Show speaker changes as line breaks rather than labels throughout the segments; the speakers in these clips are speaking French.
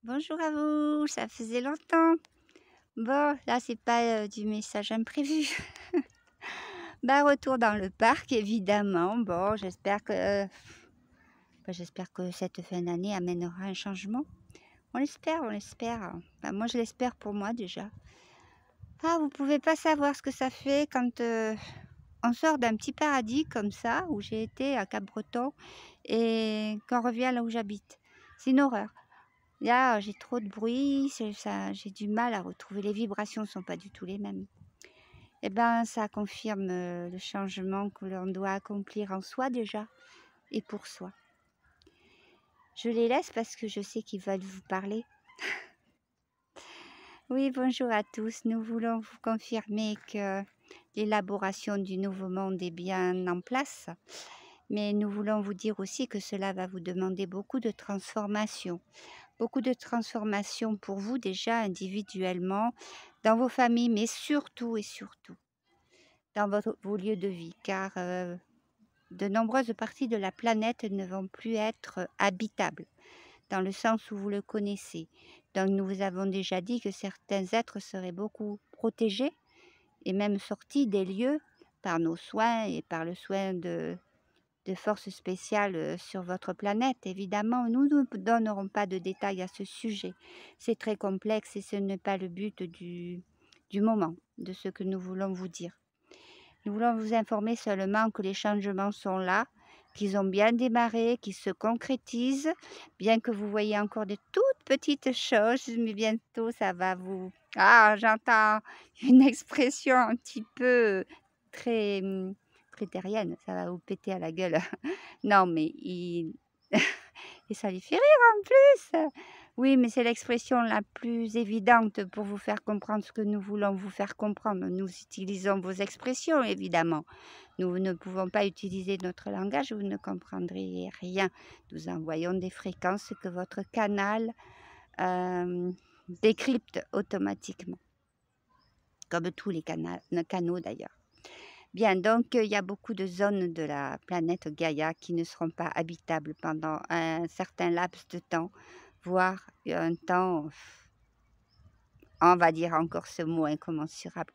Bonjour à vous, ça faisait longtemps. Bon, là, c'est pas, du message imprévu. Bah, retour dans le parc évidemment. Bon, j'espère que cette fin d'année amènera un changement. On l'espère, on l'espère. Bah, moi, je l'espère pour moi déjà. Ah, vous pouvez pas savoir ce que ça fait quand, on sort d'un petit paradis comme ça, où j'ai été à Cap-Breton et qu'on revient là où j'habite. C'est une horreur. Là, j'ai trop de bruit, j'ai du mal à retrouver les vibrations sont pas du tout les mêmes. Et ben, ça confirme, le changement que l'on doit accomplir en soi déjà et pour soi. Je les laisse parce que je sais qu'ils veulent vous parler. Oui, bonjour à tous. Nous voulons vous confirmer que l'élaboration du nouveau monde est bien en place, mais nous voulons vous dire aussi que cela va vous demander beaucoup de transformations. Beaucoup de transformations pour vous déjà individuellement, dans vos familles, mais surtout et surtout dans vos lieux de vie, car de nombreuses parties de la planète ne vont plus être habitables, dans le sens où vous le connaissez. Donc nous vous avons déjà dit que certains êtres seraient beaucoup protégés et même sortis des lieux par nos soins et par le soin de forces spéciales sur votre planète. Évidemment, nous ne donnerons pas de détails à ce sujet. C'est très complexe et ce n'est pas le but du moment, de ce que nous voulons vous dire. Nous voulons vous informer seulement que les changements sont là, qu'ils ont bien démarré, qu'ils se concrétisent, bien que vous voyez encore de toutes petites choses, mais bientôt ça va vous... Ah, j'entends une expression un petit peu très, très terrienne, ça va vous péter à la gueule. Non, mais il... Et ça lui fait rire en plus. Oui, mais c'est l'expression la plus évidente pour vous faire comprendre ce que nous voulons vous faire comprendre. Nous utilisons vos expressions, évidemment. Nous ne pouvons pas utiliser notre langage, vous ne comprendriez rien. Nous envoyons des fréquences que votre canal décrypte automatiquement, comme tous les canaux d'ailleurs. Bien, donc il y a beaucoup de zones de la planète Gaïa qui ne seront pas habitables pendant un certain laps de temps, voire un temps, on va dire encore ce mot incommensurable,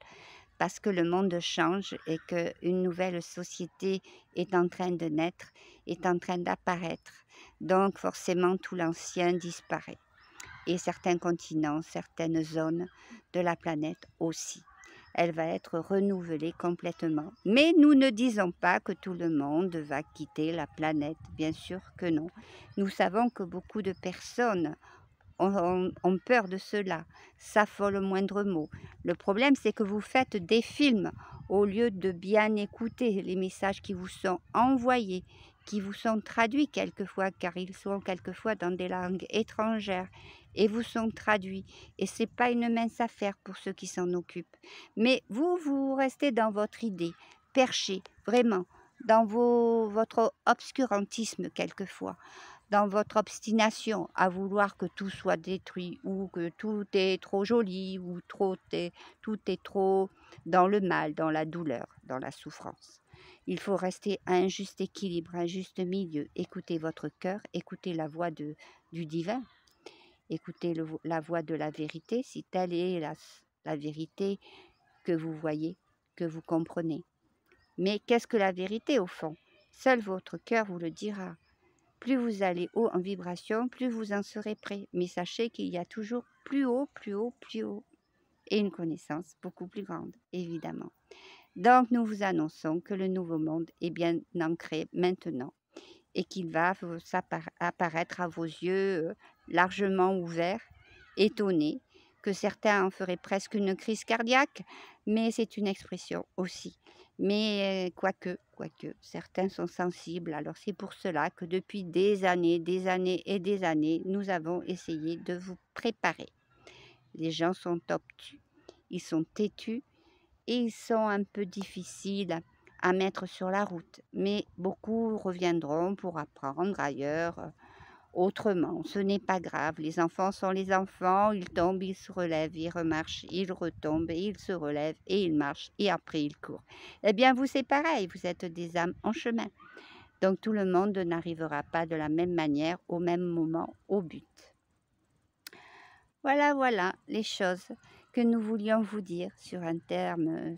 parce que le monde change et qu'une nouvelle société est en train de naître, est en train d'apparaître. Donc forcément tout l'ancien disparaît. Et certains continents, certaines zones de la planète aussi. Elle va être renouvelée complètement. Mais nous ne disons pas que tout le monde va quitter la planète, bien sûr que non. Nous savons que beaucoup de personnes ont peur de cela, s'affolent au moindre mot. Le problème, c'est que vous faites des films au lieu de bien écouter les messages qui vous sont envoyés, qui vous sont traduits quelquefois, car ils sont quelquefois dans des langues étrangères et vous sont traduits. Et ce n'est pas une mince affaire pour ceux qui s'en occupent. Mais vous restez dans votre idée, perché, vraiment, dans votre obscurantisme quelquefois, dans votre obstination à vouloir que tout soit détruit ou que tout est trop joli ou tout est trop dans le mal, dans la douleur, dans la souffrance. Il faut rester à un juste équilibre, un juste milieu. Écoutez votre cœur, écoutez la voix du divin, écoutez la voix de la vérité, si telle est la vérité que vous voyez, que vous comprenez. Mais qu'est-ce que la vérité au fond? Seul votre cœur vous le dira. Plus vous allez haut en vibration, plus vous en serez prêt. Mais sachez qu'il y a toujours plus haut, plus haut, plus haut. Et une connaissance beaucoup plus grande, évidemment. Donc nous vous annonçons que le nouveau monde est bien ancré maintenant et qu'il va apparaître à vos yeux largement ouverts, étonnés, que certains en feraient presque une crise cardiaque, mais c'est une expression aussi. Mais quoique, certains sont sensibles. Alors c'est pour cela que depuis des années et des années, nous avons essayé de vous préparer. Les gens sont obtus, ils sont têtus et ils sont un peu difficiles à mettre sur la route. Mais beaucoup reviendront pour apprendre ailleurs, autrement. Ce n'est pas grave, les enfants sont les enfants, ils tombent, ils se relèvent, ils remarchent, ils retombent, et ils se relèvent et ils marchent et après ils courent. Eh bien vous c'est pareil, vous êtes des âmes en chemin. Donc tout le monde n'arrivera pas de la même manière, au même moment, au but. Voilà, voilà les choses que nous voulions vous dire sur un terme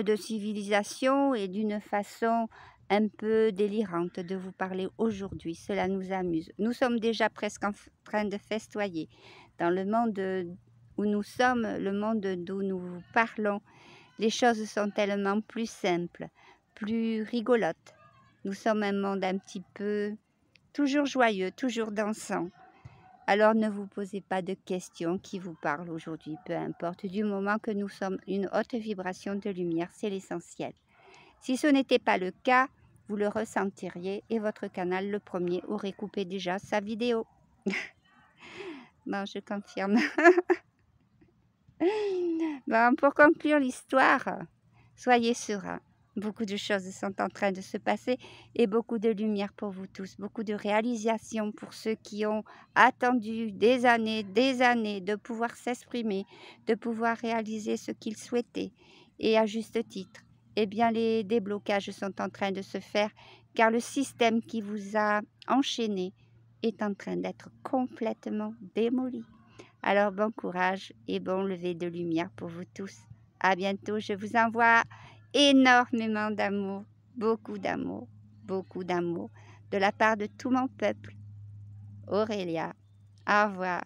de civilisation et d'une façon un peu délirante de vous parler aujourd'hui. Cela nous amuse. Nous sommes déjà presque train de festoyer. Dans le monde où nous sommes, le monde d'où nous parlons, les choses sont tellement plus simples, plus rigolotes. Nous sommes un monde un petit peu toujours joyeux, toujours dansant. Alors ne vous posez pas de questions qui vous parlent aujourd'hui, peu importe, du moment que nous sommes une haute vibration de lumière, c'est l'essentiel. Si ce n'était pas le cas, vous le ressentiriez et votre canal, le premier, aurait coupé déjà sa vidéo. Bon, je confirme. Bon, pour conclure l'histoire, soyez sereins. Beaucoup de choses sont en train de se passer et beaucoup de lumière pour vous tous, beaucoup de réalisations pour ceux qui ont attendu des années de pouvoir s'exprimer, de pouvoir réaliser ce qu'ils souhaitaient et à juste titre. Eh bien, les déblocages sont en train de se faire car le système qui vous a enchaîné est en train d'être complètement démoli. Alors bon courage et bon lever de lumière pour vous tous. À bientôt, je vous envoie énormément d'amour, beaucoup d'amour, beaucoup d'amour de la part de tout mon peuple. Aurélia, au revoir.